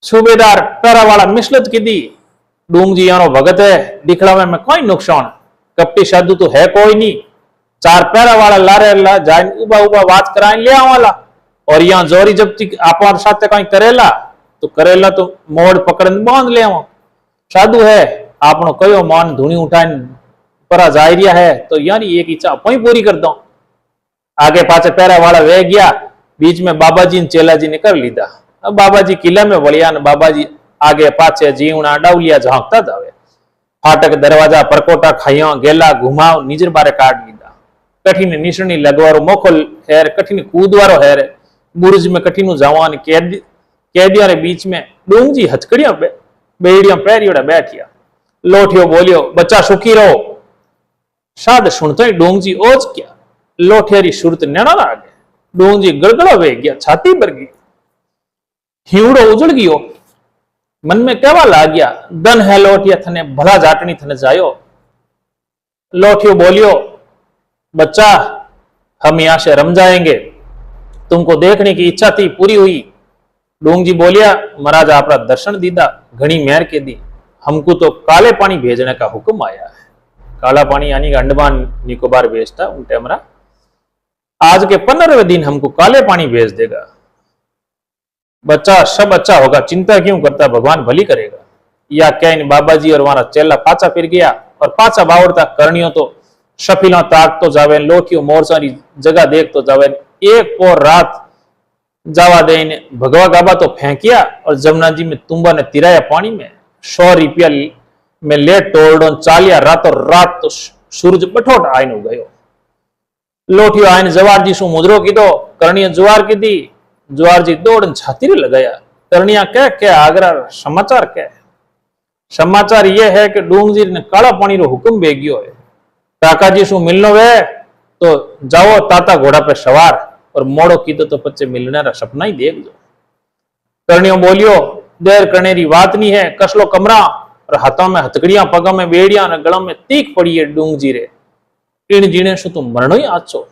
सूबेदार पैरा वाला मिसलत की दी, डूंग जी यानो भगत है, दिखलावे में कोई नुकसान, कपटी साधु तो है कोई नहीं, चार पैरा वाला लारे ला जाए उबा उबा बात कराए ले आवाला, और यहाँ जोरी जब्ती आप साथ कहीं करेला तो मोड़ पकड़न बांध ले आओ। साधु है आपनो कयो मान धुनी उठाने परा जाय रिया है तो यानी एक इच्छा अपनी पूरी कर दो। आगे पाछे पैरा वाला वे गया, बीच में बाबाजी ने चेलाजी ने कर लीधा। अब बाबाजी किला में वलिया ने बाबाजी आगे पाछे जीवना डाउलिया झांकता जावे। फाटक दरवाजा परकोटा खाइया गेला घुमाव निजर बारे काट लीधा। कठिन निशनी लगवारो मोखो हेर, कठिन कूदवारो हेर, बुर्ज में कठिन जवान कैदिया रे बीच में डूंगजी हथकड़िया बेड़िया पैरियोड़ा बैठिया। लोठियो बोलियो बच्चा सुखी रहो। शाद सुनते ही डूंगजी ओज क्या, लोठियारी सुरत नैना लागे। डूंगजी गड़गड़ा वे गया, छाती भर गई, हिवड़ो उजड़ गयो। मन में कहवा लाग गया, दन है लोठिया थने भला जाटनी थने जायो। लोठियो बोलियो बच्चा हम यहां से रम जाएंगे, तुमको देखने की इच्छा थी पूरी हुई। डूंगजी बोलिया महाराज आपका दर्शन दीदा घनी मेहर के दी, हमको तो काले पानी भेजने का हुक्म आया है। काला पानी यानी अंडमान निकोबार भेजता उन टेमरा, आज के 15वें दिन हमको काले पानी भेज देगा। बच्चा सब अच्छा होगा, चिंता क्यों करता, भगवान भली करेगा। या क्या इन बाबाजी और हमारा चेला पाचा फिर गया और पाचा बावड़ता करनियो तो शफीला ताक तो जावे, लोठियो मोरसारी जगह देख तो जावे। एक और रात जावा दे ने भगवा गाबा तो फेंकिया और जमुना जी में तुम्बा ने तिराया पानी में। 100 रुपया में ले टोलडो चालिया, रातों रात तो सूरज बठोट आइन हो गयो। लोठियो आइन जवार जी सु मुजरो की दो, करनिया जुआर की दी। जुआर जी दौड़न छाती लगाया। करनिया क्या आगरा समाचार क्या समाचार ये है कि डूंग जी ने काला पानी रो हुक्म भेगियो है, काका जी सु मिलनो वे तो जाओ ताता घोड़ा पे सवार, और मोड़ो की तो पच्चे मिलने रा सपना ही देख दो। करनियो बोलियो देर करने री बात नहीं है, कसलो कमरा, और हाथों में हथकड़ियां, पगों में बेड़ियां, गलों में तीख पड़ी है डूंग जी रे। इन जीने सु तुम मरणो ही आचो।